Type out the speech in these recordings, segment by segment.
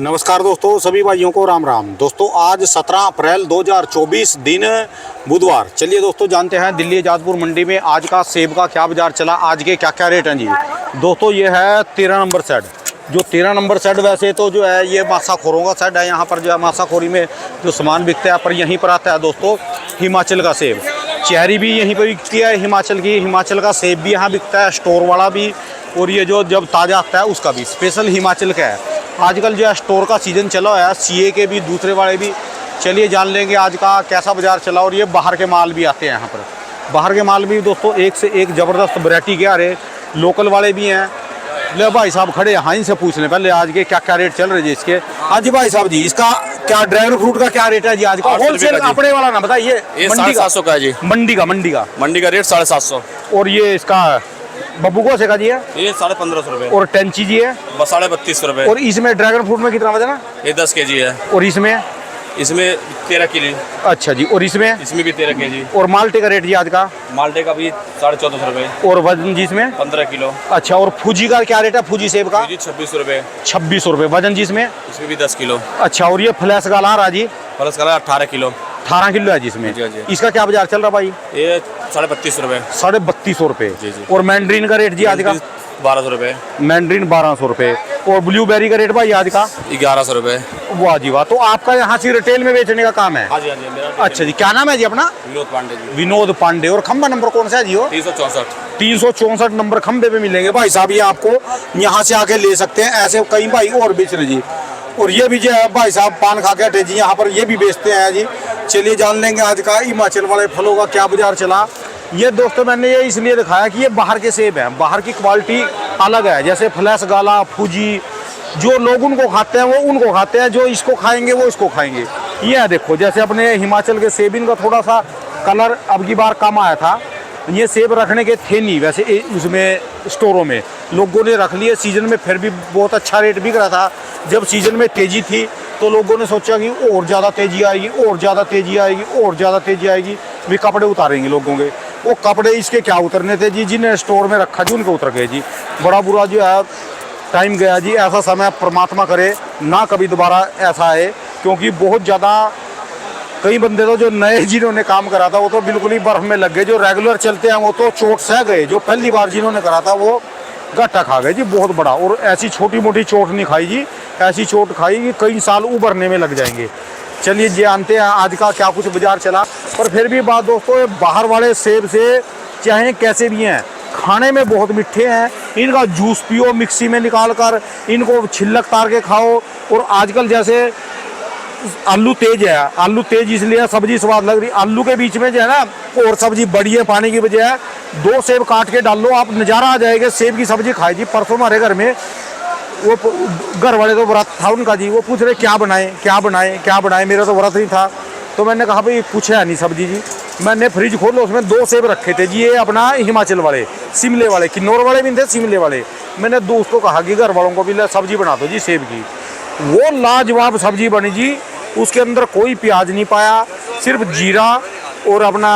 नमस्कार दोस्तों, सभी भाइयों को राम राम। दोस्तों आज 17 अप्रैल 2024 दिन बुधवार। चलिए दोस्तों जानते हैं दिल्ली जाजपुर मंडी में आज का सेब का क्या बाजार चला, आज के क्या क्या रेट हैं जी। दोस्तों ये है 13 नंबर सेट। जो 13 नंबर सेट वैसे तो जो है ये मासाखोरों का सेट है। यहाँ पर जो है मासाखोरी में जो सामान बिकता है पर यहीं पर आता है दोस्तों हिमाचल का सेब। चेरी भी यहीं पर बिकती है हिमाचल की, हिमाचल का सेब भी यहाँ बिकता है, स्टोर वाला भी, और ये जो जब ताज़ा आता है उसका भी स्पेशल हिमाचल का है। आजकल जो है स्टोर का सीज़न चला हुआ है, सीए के भी दूसरे वाले भी। चलिए जान लेंगे आज का कैसा बाज़ार चला। और ये बाहर के माल भी आते हैं यहाँ पर, बाहर के माल भी दोस्तों एक से एक ज़बरदस्त वैरायटी के आ रहे, लोकल वाले भी हैं। ले भाई साहब खड़े हैं, इनसे पूछ लें पहले आज के क्या क्या रेट चल रहे जी इसके। हाँ जी भाई साहब जी, इसका क्या ड्रैगन फ्रूट का क्या रेट है जी आज का? होलसेल अपने वाला ना बताइए। मंडी का 750 का है जी। मंडी का रेट 750। और ये इसका बब्बू को का जी है ये 1550 रुपए। और टेंची जी है 32.5 रुपए। और इसमें ड्रैगन फ्रूट में कितना वजन है? ये 10 केजी है। और इसमें 13 किलो। अच्छा जी। और इसमें भी 13 केजी। और माल्टे का रेट जी आज का? माल्टे का भी 1450 रुपए। और वजन जी इसमें 15 किलो। अच्छा। और फूजी का क्या रेट है? फूजी सेब का 26 रुपए। 26 रुपए। वजन जी इसमें भी 10 किलो। अच्छा। और ये फ्लैश गाला रहा जी? Plus colour 18 kilo. 18 किलो है जिसमें। जी, जी। इसका क्या बाजार चल रहा भाई? ये 32.5 रुपए। 3250 रुपए। जी, जी। और मैंड्रीन का रेट जी आज का? 1200 रुपए। मैंड्रीन 1200 रुपए। और ब्लूबेरी का रेट भाई आज का? 1100 रुपए। वाह जी वाह। तो आपका यहाँ से रिटेल में बेचने का काम है? हाँ जी, हाँ जी। मेरा अच्छा जी। क्या नाम है जी अपना? विनोद पांडे जी। विनोद पांडे। और खंबा नंबर कौन सा है जी? वो 364 नंबर खंबे पे मिलेंगे भाई साहब। ये आपको यहाँ से आके ले सकते हैं। ऐसे कई भाई और बेच रहे जी। और ये भी जो है भाई साहब पान खा के हटे जी, यहाँ पर ये भी बेचते हैं जी। चलिए जान लेंगे आज का हिमाचल वाले फलों का क्या बाजार चला। ये दोस्तों मैंने ये इसलिए दिखाया कि ये बाहर के सेब हैं, बाहर की क्वालिटी अलग है। जैसे फ्लैश गाला, फूजी, जो लोग उनको खाते हैं वो उनको खाते हैं, जो इसको खाएंगे वो इसको खाएंगे। ये है देखो, जैसे अपने हिमाचल के सेब, इनका थोड़ा सा कलर अब की बार कम आया था। ये सेब रखने के थे नहीं वैसे उसमें स्टोरों में, लोगों ने रख लिए सीजन में, फिर भी बहुत अच्छा रेट बिक रहा था। जब सीजन में तेज़ी थी तो लोगों ने सोचा कि और ज़्यादा तेज़ी आएगी, और ज़्यादा तेज़ी आएगी, और ज़्यादा तेज़ी आएगी, भी कपड़े उतारेंगे लोगों के। वो कपड़े इसके क्या उतरने थे जी, जिन्हें स्टोर में रखा जी उनके उतर गए जी। बड़ा बुरा जो है टाइम गया जी। ऐसा समय परमात्मा करे ना कभी दोबारा ऐसा आए, क्योंकि बहुत ज़्यादा कई बंदे तो जो नए जिन्होंने काम करा था वो तो बिल्कुल ही बर्फ में लग गए। जो रेगुलर चलते हैं वो तो चोट सह गए, जो पहली बार जिन्होंने करा था वो घाटा खा गए जी बहुत बड़ा। और ऐसी छोटी मोटी चोट नहीं खाई जी, ऐसी चोट खाई कि कई साल उभरने में लग जाएंगे। चलिए जानते हैं आज का क्या कुछ बाजार चला। पर फिर भी बात दोस्तों, बाहर वाले सेब से चाहे कैसे भी हैं, खाने में बहुत मीठे हैं। इनका जूस पियो मिक्सी में निकाल कर, इनको छिलक तार के खाओ। और आजकल जैसे आलू तेज है, आलू तेज इसलिए सब्जी स्वाद लग रही। आलू के बीच में जो है ना और सब्जी बड़ी है पानी की बजाय, 2 सेब काट के डाल लो, आप नज़ारा आ जाएगा सेब की सब्जी खाई जी। परसों हमारे घर में वो घर वाले तो व्रत था उनका जी, वो पूछ रहे क्या बनाए क्या बनाए क्या बनाए, मेरा तो व्रत नहीं था। तो मैंने कहा भाई पूछा नहीं सब्जी जी। मैंने फ्रिज खोला, उसमें 2 सेब रखे थे जी। ये अपना हिमाचल वाले, शिमले वाले, किन्नौर वाले भी थे, शिमले वाले। मैंने दोस्त को कहा कि घर वालों को भी सब्जी बना दो जी सेब की। वो लाजवाब सब्जी बनी जी। उसके अंदर कोई प्याज नहीं पाया, सिर्फ जीरा और अपना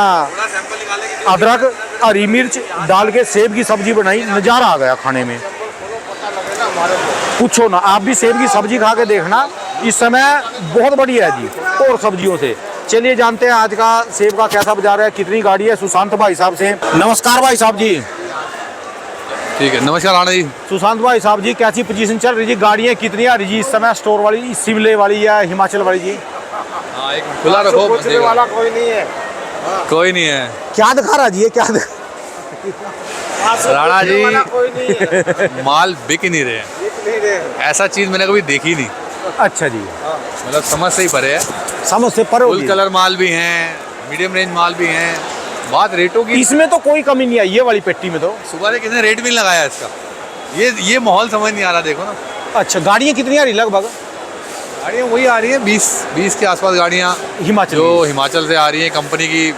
अदरक, हरी मिर्च डाल के सेब की सब्जी बनाई। नज़ारा आ गया खाने में, पूछो ना। आप भी सेब की सब्जी खा के देखना, इस समय बहुत बढ़िया है जी और सब्जियों से। चलिए जानते हैं आज का सेब का कैसा बाजार है, कितनी गाड़ी है सुशांत भाई साहब से। नमस्कार भाई साहब जी। ठीक है, नमस्कार राणा जी। सुशांत भाई साहब जी, कैसी पोजीशन चल रही जी? गाड़ियाँ कितनी आ रही जी इस समय स्टोर वाली, शिमले वाली या हिमाचल वाली जी? हाँ, एक खुला रखो, पूछने वाला कोई नहीं है। कोई नहीं है। क्या दिखा रहा जी ये, क्या राणा जी कोई नहीं है। माल बिक ही नहीं रहे, ऐसा चीज मैंने कभी देखी नहीं। अच्छा जी। मतलब समझ से ही परे है। समझ से परे फुल कलर माल भी हैं, मीडियम रेंज माल भी हैं। बात रेटों की, इसमें तो कोई कमी नहीं आई ये वाली पेटी में तो। सुबह से कितने रेट भी नहीं लगाया इसका। ये माहौल समझ नहीं आ रहा, देखो ना। अच्छा, गाड़ियाँ कितनी आ रही लगभग? गाड़ियाँ वही आ रही हैं 20 के आसपास गाड़ियाँ हिमाचल जो हिमाचल से आ रही हैं। कंपनी की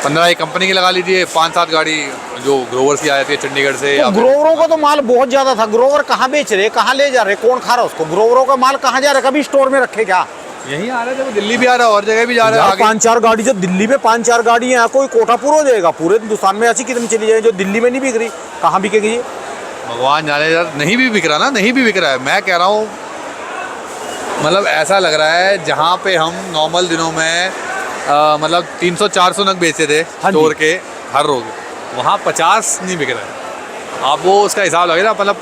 15 एक कंपनी की लगा लीजिए, 5-7 गाड़ी जो ग्रोवर की आ जाती है चंडीगढ़ से। तो ग्रोवरों का तो माल बहुत ज्यादा था। ग्रोवर कहाँ बेच रहे, कहाँ ले जा रहे, कौन खा रहा उसको? ग्रोवरों का माल कहाँ जा रहा है? कभी स्टोर में रखे क्या? यहीं आ रहा है, जब दिल्ली भी आ रहा है और जगह भी जा रहा है। 5-4 गाड़ी, जो दिल्ली में 5-4 गाड़ी है, कोई कोटा पूरा हो जाएगा। पूरे हिंदुस्तान में ऐसी कितनी चली जाए जो दिल्ली में नहीं बिक रही, कहाँ बिकेगी? भगवान जाने यार, नहीं भी बिक रहा ना, नहीं भी बिक रहा है। मैं कह रहा हूँ मतलब ऐसा लग रहा है जहाँ पे हम नॉर्मल दिनों में मतलब 300-400 नग बेचते थे हाँ जी। स्टोर के हर रोज, वहाँ 50 नहीं बिक रहा है। आप वो उसका हिसाब लगे ना, मतलब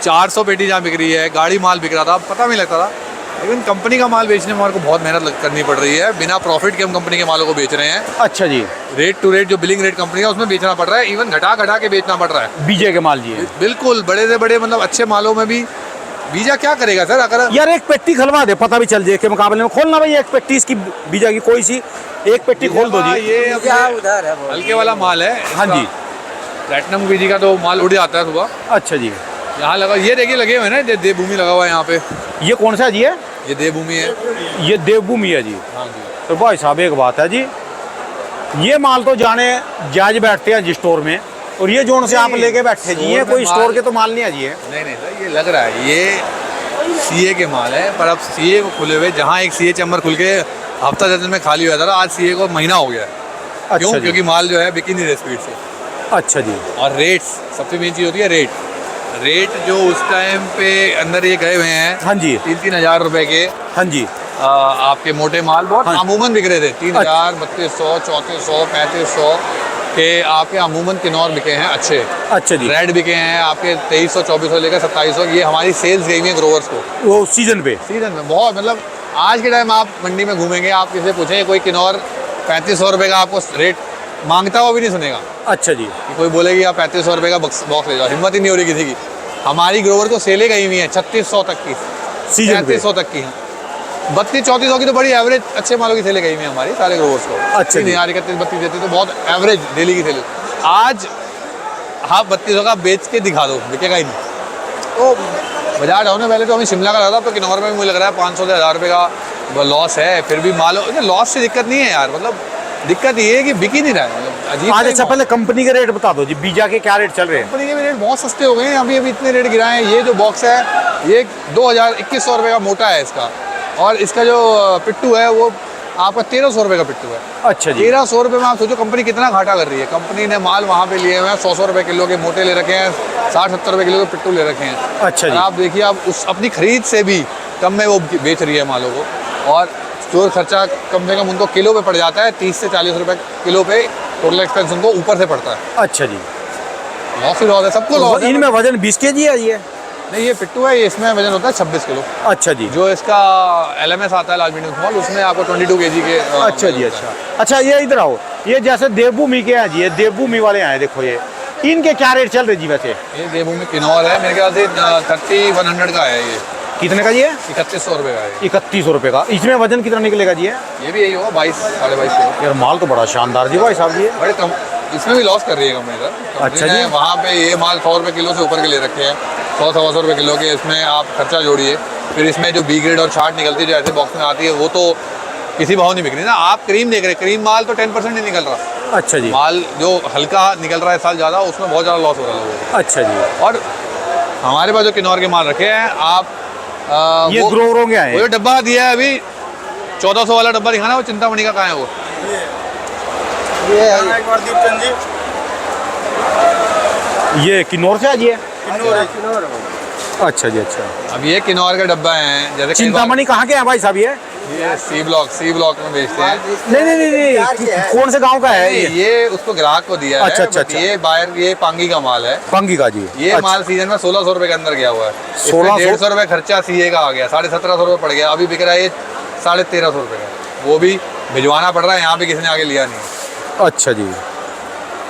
400 पेटी जहाँ बिक रही है, गाड़ी माल बिक रहा था, पता नहीं लगता था। लेकिन कंपनी का माल बेचने में हमारे को बहुत मेहनत करनी पड़ रही है। बिना प्रॉफिट के हम कंपनी के मालों को बेच रहे हैं। अच्छा जी, रेट टू रेट जो बिलिंग रेट कंपनी है उसमें बेचना पड़ रहा है, इवन घटा घटा के बेचना पड़ रहा है। बीजे के माल जी। बिल्कुल, बड़े से बड़े मतलब अच्छे मालों में भी बीजा क्या करेगा सर? अगर यार एक पेट्टी खलवा दे, पता भी चल जाए के मुकाबले में। खोलना भाई एक पेट्टी इसकी बीजा की, कोई सी एक पेट्टी खोल दो जी। ये अब उधर है हल्के वाला माल है। हाँ जी, प्लेटिनम बीजी का तो माल उड़ जाता है सुबह। अच्छा जी। यहाँ लगा, ये देखिए लगे हुए हैं ना, देवभूमि लगा हुआ है यहाँ पे। ये कौन सा जी है? ये देवभूमि है। ये देवभूमि है जी। हाँ जी। तो भाई साहब एक बात है जी, ये माल तो जाने जायज बैठते हैं जी स्टोर में, और ये जोन से आप नहीं, लेके बैठे जी, ये स्टोर में कोई माल- स्टोर के तो माल नहीं है जी ये। नहीं नहीं सर, ये लग रहा है ये सीए के माल है, पर अब सीए को खुले हुए, जहाँ एक सीए चैम्बर खुल के हफ्ता 10 दिन में खाली हुआ था, आज सीए को महीना हो गया है। अच्छा क्यों? जी। क्योंकि माल जो है बिक ही नहीं रहे स्पीड से। अच्छा जी। और रेट्स, सबसे मेन चीज़ होती है रेट जो उस टाइम पे अंदर ये गए हुए हैं हाँ जी, 3-3 हज़ार रुपए के। हाँ जी। आपके मोटे माल बहुत हाँ। अमूमन बिक रहे थे 3000, 3200, 3400, 3500 के आपके अमूमन किन्नौर बिके हैं अच्छे। अच्छा जी। रेड बिके हैं आपके 2300, 2400 लेकर 2700। ये हमारी सेल्स गई हुई है ग्रोवर्स को वो सीजन पे। सीजन में। बहुत मतलब आज के टाइम आप मंडी में घूमेंगे, आप किसी से पूछेंगे कोई किन्नौर 3500 रुपये का आपको रेट मांगता हुआ भी नहीं सुनेगा। अच्छा जी। कि कोई बोलेगी आप 3500 रुपये का बॉक्स ले जाओ, हिम्मत ही नहीं हो रही किसी की। हमारी ग्रोवर को सेलें गई हुई हैं 3600 तक की, सीजन पे। 3300 तक की हैं। 32-3400 की तो बड़ी एवरेज अच्छे मालों की सेलें गई हुई हैं हमारी सारे ग्रोवर्स को। अच्छा जी। 31-32 देती तो बहुत एवरेज डेली की सेल। आज आप 3200 का बेच के दिखा दो, बिकेगा ही नहीं। तो बाजार डाउन है। पहले तो हमें शिमला का लगा था, तो किन्नौर में भी मुझे लग रहा है 500 से 1000 रुपये का लॉस है। फिर भी माल लॉस से दिक्कत नहीं है यार, मतलब दिक्कत ये है कि बिक ही नहीं रहा है। मतलब अजीब आज सा अच्छा ही पहले कंपनी के रेट बता दो जी, बीजा के क्या रेट चल रहे हैं? कंपनी के भी रेट बहुत सस्ते हो गए हैं। अभी इतने रेट गिराए हैं। ये जो बॉक्स है ये 2100 रुपये का मोटा है इसका, और इसका जो पिट्टू है वो आपका 1300 रुपये का पिट्टू है। अच्छा जी। 1300 रुपये में आप सोचो कंपनी कितना घाटा कर रही है। कंपनी ने माल वहाँ पे लिए हुए हैं 100 रुपये किलो के मोटे ले रखे हैं, 60-70 रुपये किलो के पिट्टू ले रखे हैं। अच्छा और जी। आप देखिए, आप उस अपनी खरीद से भी कम में वो बेच रही है मालों को, और स्टोर खर्चा कम से कम उनको किलो पे पड़ जाता है 30 से 40 रुपये किलो पे। टोटल एक्सपेंस उनको ऊपर से पड़ता है। अच्छा जी। लॉस ही लॉस है, सबको लॉस है। इनमें वजन 20 kg है ये? नहीं, ये पिट्टू है, ये इसमें वजन होता है 26 किलो। अच्छा जी। जो इसका LMS आता है, लार्ज मीडियम स्मॉल, उसमें आपको 22 kg के अच्छा जी। वजन होता अच्छा अच्छा, ये इधर आओ। ये जैसे देवभूमि के हैं जी, ये देवभूमि वाले हैं, देखो ये इनके क्या रेट चल रहे जी वैसे? है। ये देवभूमि किन्नौर है, मेरे ख्याल से 3100 का है। ये कितने का ये? 3100 रुपये का है। 3100 रुपये का। इसमें वजन कितना निकलेगा जी ये? ये भी यही होगा 22-22.5 किलो। यार माल तो बड़ा शानदार जी भाई साहब ये। बड़े कम, इसमें भी लॉस कर रही है कंपनी सर। अच्छा जी। वहाँ पे ये माल 100 रुपये किलो से ऊपर के ले रखे हैं, 100-125 रुपये किलो के। इसमें आप खर्चा जोड़िए, फिर इसमें जो बी ग्रेड और छाट निकलती है जो ऐसे बॉक्स में आती है, वो तो किसी भाव नहीं बिक रही ना। आप क्रीम देख रहे हैं, क्रीम माल तो 10% नहीं निकल रहा। अच्छा जी। माल जो हल्का निकल रहा है साल ज़्यादा, उसमें बहुत ज़्यादा लॉस हो रहा है लोगों को। अच्छा जी। और हमारे पास जो किन्नौर के माल रखे हैं, आप ये वो ग्रोवरों के आए जो डब्बा दिया है अभी 1400 वाला डब्बा दिखाना, वो चिंतामणि का कहाँ है वो? ये किन्नौर से आज ये? अच्छा जी। अच्छा, अब ये किन्नौर का डब्बा है। जैसे कई बार- चिंतामणि कहाँ के हैं भाई साहब ये? ये सी ब्लॉक में बेचते हैं। नहीं, कौन से गांव का है ये? ये उसको ग्राहक को दिया अच्छा, है। अच्छा, but अच्छा। ये बाहर ये पांगी का माल है। पंगी का जी। ये अच्छा। माल सीजन में 1600 रुपये के अंदर गया हुआ है। 1600? 150 रुपये खर्चा सीए का आ गया, 1750 रुपये पड़ गया। अभी बिक रहा है ये 1350 रुपये का। वो भी भिजवाना पड़ रहा है, यहाँ पे किसी ने आगे लिया नहीं। अच्छा जी।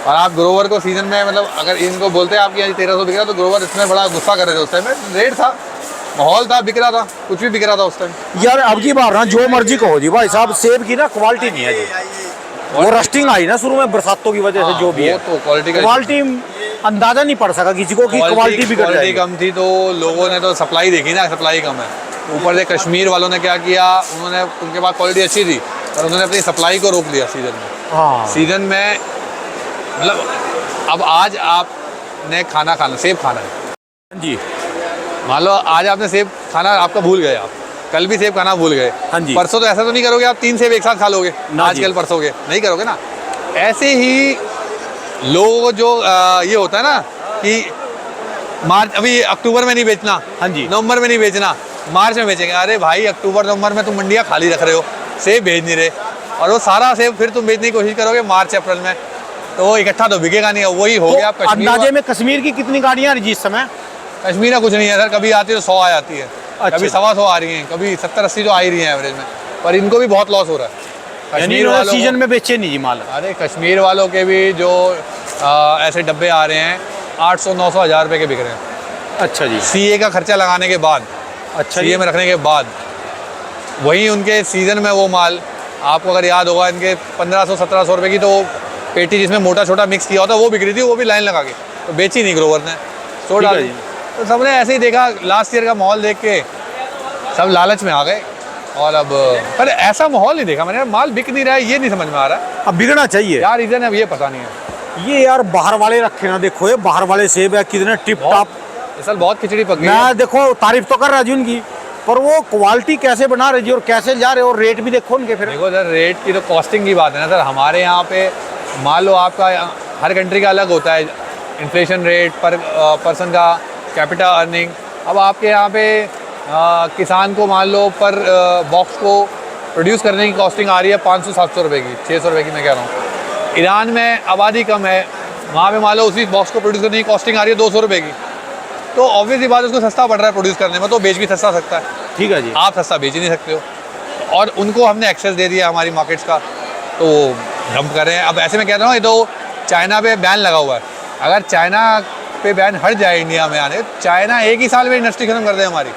और आप ग्रोवर को सीजन में, मतलब अगर इनको बोलते हैं आपकी आज 1300 बिक रहा, तो ग्रोवर इसमें बड़ा गुस्सा कर रहे थे। उस टाइम में रेट था, माहौल था, बिक रहा था, कुछ भी बिक रहा था उस टाइम। यार अब की बार ना जो मर्जी कहो जी भाई साहब, सेब की ना क्वालिटी नहीं है जी। वो रस्टिंग आई ना शुरू में बरसातों की वजह से, जो भी है वो तो क्वालिटी का क्वालिटी अंदाजा नहीं पड़ सका किसी को कि क्वालिटी बिगड़ क्वालिटी जाएगी। कम थी, तो लोगों ने तो सप्लाई देखी ना, सप्लाई कम है। ऊपर से कश्मीर वालों ने क्या किया, उन्होंने, उनके पास क्वालिटी अच्छी थी, और उन्होंने अपनी सप्लाई को रोक दिया सीजन में। हाँ सीजन में मतलब अब आज आपने खाना सेब खाना है, जी। मान लो आज आपने सेब खाना आपका भूल गए, आप कल भी सेब खाना भूल गए, हाँ जी। परसों तो ऐसा तो नहीं करोगे आप 3 सेब एक साथ खा लोगे ना आज जी। कल परसों के, नहीं करोगे ना। ऐसे ही लोगों को जो ये होता है ना कि मार्च, अभी अक्टूबर में नहीं बेचना, हाँ जी। नवंबर में नहीं बेचना, मार्च में बेचेंगे। अरे भाई अक्टूबर नवंबर में तुम मंडियाँ खाली रख रहे हो, सेब भेज नहीं रहे, और वो सारा सेब फिर तुम बेचने की कोशिश करोगे मार्च अप्रैल में, तो वो इकट्ठा तो बिकेगा नहीं। वही हो गया। तो अंदाजे में कश्मीर की कितनी गाड़ियाँ आ रही जी इस समय? कश्मीर का कुछ नहीं है सर, कभी आती है तो 100 आ जाती है, अच्छा। कभी 125 आ रही हैं, कभी 70-80 तो आ ही रही हैं एवरेज में, पर इनको भी बहुत लॉस हो रहा है। यानी कश्मीर वालों सीजन में बेचे नहीं जी माल? अरे कश्मीर वालों के भी जो ऐसे डब्बे आ रहे हैं 800, 900, 1000 रुपये के बिक रहे हैं। अच्छा जी। सीए का खर्चा लगाने के बाद, अच्छा सीए में रखने के बाद, वहीं उनके सीज़न में वो माल, आपको अगर याद होगा इनके 1500-1700 रुपये की तो पेटी जिसमें मोटा छोटा मिक्स किया होता वो बिक रही थी, वो भी लाइन लगा के, तो बेची नहीं ग्रोवर ने, सो ठीक है डाल। जी। तो सबने ऐसे ही देखा, लास्ट ईयर का माहौल देख के सब लालच में आ गए, और अब पर ऐसा माहौल नहीं देखा मैंने, माल बिक नहीं रहा है, ये नहीं समझ में आ रहा अब बिकना चाहिए क्या रीज़न है, अब ये पता नहीं है। ये यार बाहर वाले रखे ना, देखो ये बाहर वाले सेब है कितने टिप टॉप। इस साल बहुत खिचड़ी पक गई है। मैं देखो तारीफ तो कर रहा जी उनकी, पर वो क्वालिटी कैसे बना रहे जी और कैसे जा रहे, और रेट भी देखो उनके फिर। देखो सर, रेट की तो कॉस्टिंग की बात है ना सर, हमारे यहाँ पे मान लो आपका हर कंट्री का अलग होता है इन्फ्लेशन रेट पर पर्सन का कैपिटा अर्निंग। अब आपके यहाँ पे किसान को मान लो पर बॉक्स को प्रोड्यूस करने की कॉस्टिंग आ रही है 500-700 रुपये की, 600 रुपये की मैं कह रहा हूँ। ईरान में आबादी कम है, वहाँ पे मान लो उसी बॉक्स को प्रोड्यूस करने की कॉस्टिंग आ रही है 200 रुपये की, तो ऑब्वियसली बात उसको सस्ता पड़ रहा है प्रोड्यूस करने में, तो बेच भी सस्ता सकता है। ठीक है जी। आप सस्ता बेच ही नहीं सकते हो, और उनको हमने एक्सेस दे दिया हमारी मार्केट्स का, तो वो डंप कर रहे हैं। अब ऐसे में कह रहा हूँ, ये तो चाइना पे बैन लगा हुआ है, अगर चाइना पे बैन हट जाए इंडिया में आने, चाइना एक ही साल में इंडस्ट्री खत्म कर दे हमारी,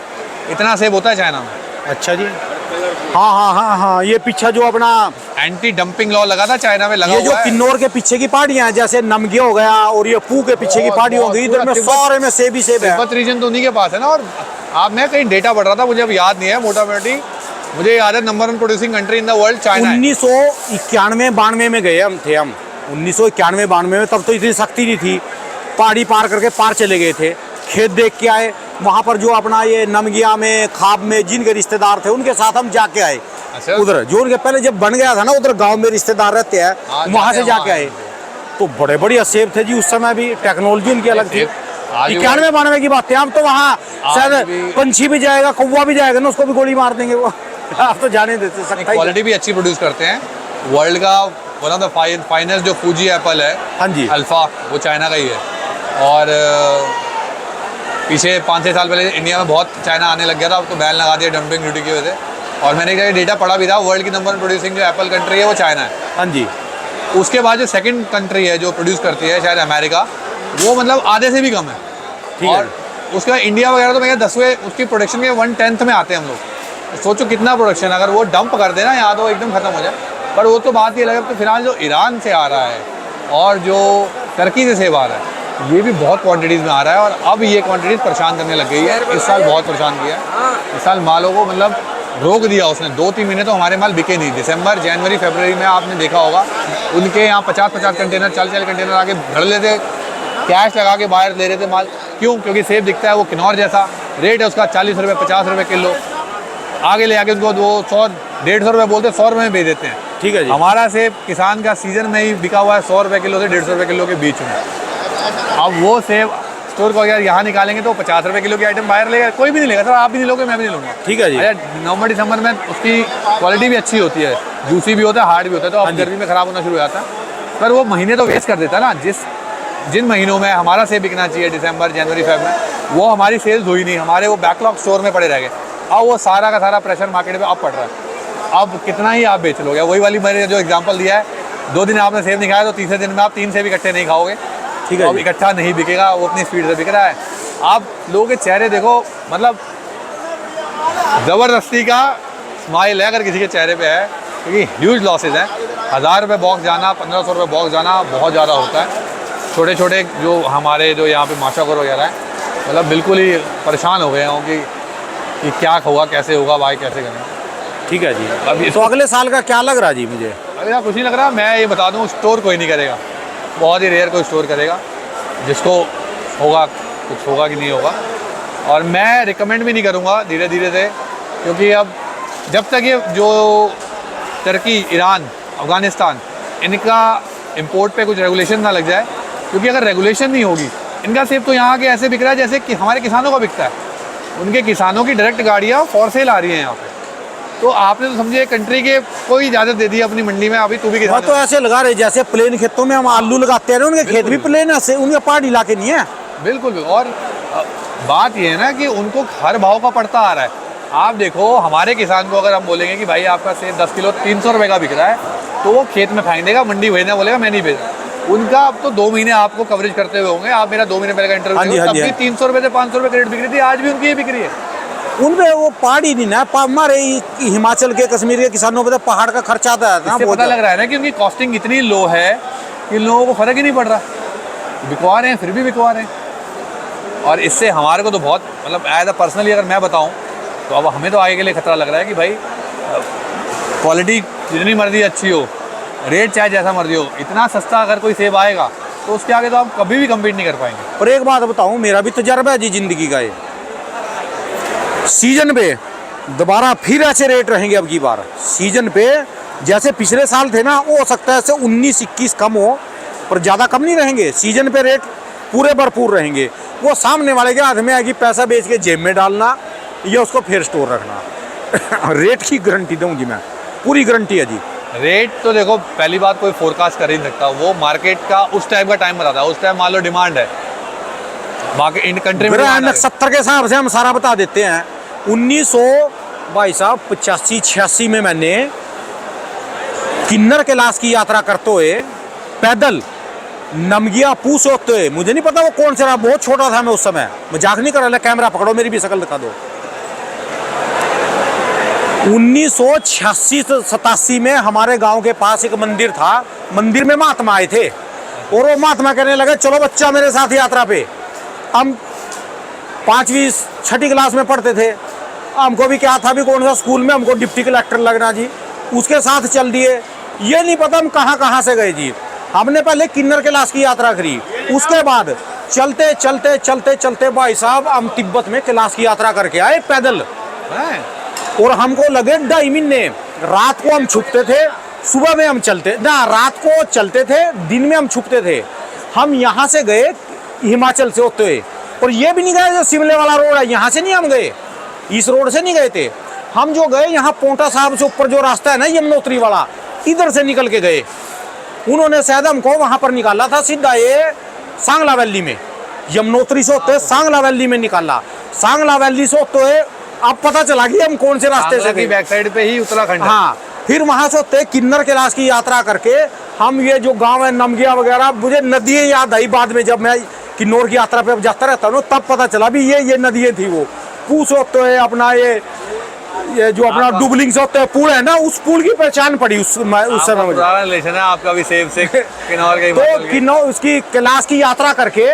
इतना सेब होता है चाइना में। अच्छा जी। हाँ हाँ हाँ हाँ, ये पीछे जो अपना एंटी डंपिंग लॉ लगा था चाइना में, लगा ये जो हुआ है। किन्नौर के पीछे की पहाड़ियाँ हैं, जैसे नमगे हो गया और ये पू के पीछे की पहाड़ी हो गई, इधर में सारे में सेब ही सेब है। तिब्बत रीजन तो उन्हीं के पास है ना। और आप, मैं कहीं डेटा पढ़ रहा था, मुझे अब याद नहीं है मोटा मोटी, मुझे याद है number 1 producing country in the world China है। 1991-92 में गए हम 1991-92 में, तब तो इतनी सख्ती नहीं थी, पहाड़ी पार करके पार चले गए थे, खेत देख के आए, वहाँ पर जो अपना ये नमगिया में खाब में जिनके रिश्तेदार थे उनके साथ हम जाके आए। अच्छा। उधर जो उनके पहले जब बन गया था ना, उधर गांव में रिश्तेदार रहते हैं, वहाँ से जाके आए, तो बड़े बढ़िया सेब थे जी उस समय भी, टेक्नोलॉजी उनकी अलग थी। 91-92 की बात है, अब तो वहाँ शायद पंछी भी जाएगा, कौवा भी जाएगा ना, उसको भी गोली मार देंगे वो। आप तो जाने देते सकते। क्वालिटी भी अच्छी प्रोड्यूस करते हैं। वर्ल्ड का वन ऑफ द फाइनेस्ट जो फूजी एप्पल है, हाँ जी, अल्फा, वो चाइना का ही है। और पीछे 5-6 साल पहले इंडिया में बहुत चाइना आने लग गया था, अब तो बैन लगा दिया डंपिंग ड्यूटी की वजह से। और मैंने एक डेटा पढ़ा भी था, वर्ल्ड की नंबर 1 प्रोड्यूसिंग जो एप्पल कंट्री है वो चाइना है। हाँ जी। उसके बाद जो सेकंड कंट्री है जो प्रोड्यूस करती है शायद अमेरिका, वो मतलब आधे से भी कम है। ठीक है। और उसके बाद इंडिया वगैरह तो मैं 10वें उसकी प्रोडक्शन के 1/10 में आते हैं हम लोग। तो सोचो कितना प्रोडक्शन, अगर वो डंप कर देना यहाँ तो एकदम खत्म हो जाए। पर वो तो बात ही अलग है। तो फिलहाल जो ईरान से आ रहा है और जो टर्की से सेब आ रहा है, ये भी बहुत क्वांटिटीज़ में आ रहा है, और अब ये क्वांटिटीज़ परेशान करने लग गई है। इस साल बहुत परेशान किया है, इस साल मालों को मतलब रोक दिया उसने। 2-3 महीने तो हमारे माल बिके नहीं। दिसंबर, जनवरी, फरवरी में आपने देखा होगा उनके यहाँ 50-50 कंटेनर, 40-40 कंटेनर आके भर लेते, कैश लगा के बाहर ले रहे थे माल। क्यों? क्योंकि सेब दिखता है वो किन्नौर जैसा, रेट है उसका 40 रुपये 50 रुपये किलो, आगे ले आके उनको वो 100-150 रुपये बोलते, 100 रुपये में बेच देते हैं। ठीक है जी। हमारा सेब किसान का सीजन में ही बिका हुआ है 100 रुपये किलो से 150 रुपये किलो के बीच में। अब वो सेब स्टोर को अगर यहाँ निकालेंगे तो 50 रुपये किलो की आइटम बाहर लेगा, कोई भी नहीं लेगा सर। आप भी नहीं लोगे, मैं भी नहीं लूँगा। ठीक है जी। अरे नवंबर दिसंबर में उसकी क्वालिटी भी अच्छी होती है, जूसी भी होता है, हार्ड भी होता है, तो अब गर्मी में ख़राब होना शुरू हो जाता है। पर वो महीने तो वेस्ट कर देता है ना। जिन महीनों में हमारा सेब बिकना चाहिए, दिसंबर, जनवरी, फरवरी में, वो हमारी सेल्स हुई नहीं, हमारे वो बैकलॉग स्टोर में पड़े रह गए। अब वो सारा का सारा प्रेशर मार्केट पे अब पड़ रहा है। अब कितना ही आप बेच लोगे, वही वाली मैंने जो एग्जांपल दिया है, 2 दिन आपने सेब नहीं खाया तो तीसरे दिन में आप 3 सेब इकट्ठे नहीं खाओगे। ठीक है। अब इकट्ठा नहीं बिकेगा, वो अपनी स्पीड से बिक रहा है। आप लोगों के चेहरे देखो, मतलब ज़बरदस्ती का स्माइल है अगर किसी के चेहरे पे है, क्योंकि ह्यूज लॉसेज हैं। 1000 रुपये बॉक्स जाना, 1500 रुपये बॉक्स जाना बहुत ज़्यादा होता है। छोटे छोटे जो हमारे जो यहाँ पे माशाकोर वगैरह है, मतलब बिल्कुल ही परेशान हो गए हों कि क्या होगा, कैसे होगा भाई, कैसे करें। ठीक है जी। अभी तो अगले साल का क्या लग रहा जी मुझे? अगला कुछ नहीं लग रहा। मैं ये बता दूँ, स्टोर कोई नहीं करेगा, बहुत ही रेयर कोई स्टोर करेगा। जिसको होगा कुछ होगा कि नहीं होगा। और मैं रिकमेंड भी नहीं करूँगा धीरे धीरे से, क्योंकि अब जब तक ये जो टर्की, ईरान, अफ़गानिस्तान, इनका इंपोर्ट पे कुछ रेगुलेशन ना लग जाए, क्योंकि अगर रेगुलेशन नहीं होगी, इनका सेब तो यहाँ के ऐसे बिक रहा है जैसे कि हमारे किसानों का बिकता है। उनके किसानों की डायरेक्ट गाड़ियाँ फॉर सेल आ रही हैं यहाँ पे। तो आपने तो समझिए कंट्री के कोई इजाज़त दे दी अपनी मंडी में, अभी तू भी हाँ, किसान तो ऐसे लगा रहे जैसे प्लेन खेतों में हम आलू लगाते हैं ना, उनके खेत भी प्लेन ऐसे, उनके पहाड़ी इलाके नहीं है। बिल्कुल बिल्कुल। और बात ये है ना कि उनको हर भाव का पड़ता आ रहा है। आप देखो हमारे किसान को अगर हम बोलेंगे कि भाई आपका सेब 10 किलो 300 रुपये का बिक रहा है, तो वो खेत में फेंक देगा, मंडी भेजना बोलेगा मैं नहीं भेजा। उनका अब तो 2 महीने आपको कवरेज करते हुए होंगे, आप मेरा 2 महीने पहले का इंटरव्यू, तब भी 300 रुपये से 500 रुपये क्रेडिट बिक रही थी, आज भी उनकी ये बिक रही है। उनपे वो पहाड़ी नहीं ना, हमारे हिमाचल के कश्मीर के किसानों पे तो पहाड़ का खर्चा आता है ना। इससे पता लग रहा है ना कि उनकी कॉस्टिंग इतनी लो है कि लोगों को फर्क ही नहीं पड़ रहा, बिकवा रहे हैं फिर भी बिकवा रहे हैं। और इससे हमारे को तो बहुत मतलब एज अ पर्सनली अगर मैं बताऊं तो अब हमें तो आगे के लिए खतरा लग रहा है कि भाई क्वालिटी जितनी मर्जी अच्छी हो, रेट चाहे जैसा मर्जी हो, इतना सस्ता अगर कोई सेब आएगा तो उसके आगे तो आप कभी भी कम्पीट नहीं कर पाएंगे। और एक बात बताऊं, मेरा भी तजर्बा है जी जिंदगी का, ये सीजन पे दोबारा फिर ऐसे रेट रहेंगे। अब की बार सीजन पे जैसे पिछले साल थे ना, हो सकता है ऐसे 19-21 कम हो, पर ज़्यादा कम नहीं रहेंगे। सीजन पे रेट पूरे भरपूर रहेंगे। वो सामने वाले के हाथ में है कि पैसा बेच के जेब में डालना या उसको फिर स्टोर रखना। रेट की गारंटी दूंगी मैं, पूरी गारंटी है जी। रेट तो देखो पहली बात कोई फोरकास्ट कर ही नहीं सकता, वो मार्केट का उस टाइम का टाइम बताता है। उस टाइम मान लो डिमांड है, बाकी इन कंट्री में 70 के हिसाब से हम सारा बता देते हैं। 1985 में मैंने किन्नर कैलाश की यात्रा करते हुए पैदल नमगिया पूछ होते हुए, मुझे नहीं पता वो कौन सा रहा, बहुत छोटा था मैं उस समय, मजाक नहीं कर रहा, कैमरा पकड़ो मेरी भी शक्ल दिखा दो। 1986-87 में हमारे गांव के पास एक मंदिर था, मंदिर में महात्मा आए थे और वो महात्मा कहने लगे चलो बच्चा मेरे साथ यात्रा पे। हम 5वीं 6ठी क्लास में पढ़ते थे, हमको भी क्या था भी कौन सा स्कूल में हमको डिप्टी कलेक्टर लगना जी, उसके साथ चल दिए। ये नहीं पता हम कहाँ से गए जी। हमने पहले किन्नर कैलाश की यात्रा करी, उसके बाद चलते चलते चलते चलते भाई साहब हम तिब्बत में कैलाश की यात्रा करके आए पैदल। और हमको लगे 2.5 महीने। रात को हम छुपते थे, सुबह में हम चलते ना, रात को चलते थे, दिन में हम छुपते थे। हम यहाँ से गए हिमाचल से होते हुए, और ये भी नहीं गए जो शिमले वाला रोड है यहाँ से नहीं हम गए, इस रोड से नहीं गए थे हम। जो गए यहाँ पोंटा साहब से ऊपर जो रास्ता है ना यमुनोत्री वाला, इधर से निकल के गए। उन्होंने शायद हमको वहां पर निकाला था सीधा ये सांगला वैली में, यमुनोत्री से होते सांगला वैली में निकाला। सांगला वैली से होते हुए अब पता चला कि हम कौन से रास्ते से गए, बैक साइड पे ही उत्तराखंड। हाँ, फिर वहां से होते किन्नर कैलाश की यात्रा करके हम ये जो गांव है नमगिया वगैरह, मुझे नदियाँ याद आई बाद में, जब मैं किन्नौर की यात्रा पे जाता रहता हूँ तब पता चला भी ये नदियाँ थी। वो पूछ होते हुए अपना ये जो अपना डुबलिंग से होते पुल है ना, उस पुल की पहचान पड़ी उस समय मुझे। पुराना रिलेशन है आपका भी सेब से किन्नौर के। तो किन्नौर उसकी कैलाश की यात्रा करके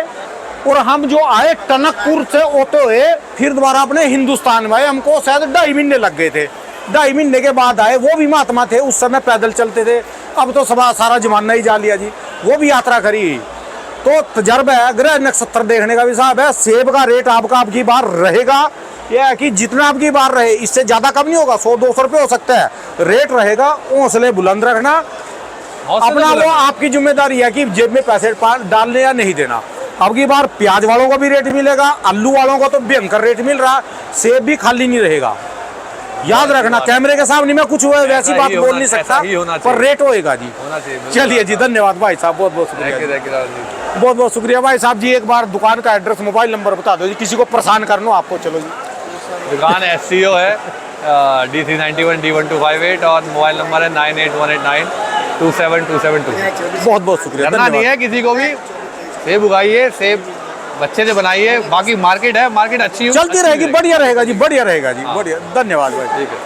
और हम जो आए टनकपुर से होते हुए फिर दोबारा अपने हिंदुस्तान में आए। हमको शायद 2.5 महीने लग गए थे। 2.5 महीने के बाद आए। वो भी महात्मा थे, उस समय पैदल चलते थे, अब तो सारा जमाना ही जा लिया जी। वो भी यात्रा करी। तो तजर्बा है, ग्रह नक्षत्र देखने का भी साहब है। सेब का रेट आपका आपकी बार रहेगा, यह है कि जितना आपकी बार रहे इससे ज़्यादा कम नहीं होगा, 100-200 रुपये हो सकता है, रेट रहेगा। हौसले बुलंद रखना, अपना वो आपकी जिम्मेदारी है कि जेब में पैसे डालने या नहीं देना। अब की बार प्याज वालों को भी रेट मिलेगा, आलू वालों को तो भयंकर रेट मिल रहा, सेब भी खाली नहीं रहेगा। याद रखना, कैमरे के सामने मैं कुछ वैसी बात बोल नहीं सकता, पर रेट होएगा जी। चलिए जी, धन्यवाद भाई साहब, बहुत बहुत शुक्रिया, बहुत बहुत शुक्रिया भाई साहब जी। एक बार दुकान का एड्रेस मोबाइल नंबर बता दो जी, किसी को परेशान करना हो आपको। चलो जी, दुकान SCO है D391 D1258 और मोबाइल नंबर है 9818927272। बहुत बहुत शुक्रिया। करना नहीं है किसी को भी, सेब उगाइए, सेब बच्चे से बनाइए। बाकी मार्केट है, मार्केट अच्छी चलती रहेगी, बढ़िया रहेगा जी, बढ़िया रहेगा जी, बढ़िया। धन्यवाद भाई। ठीक है।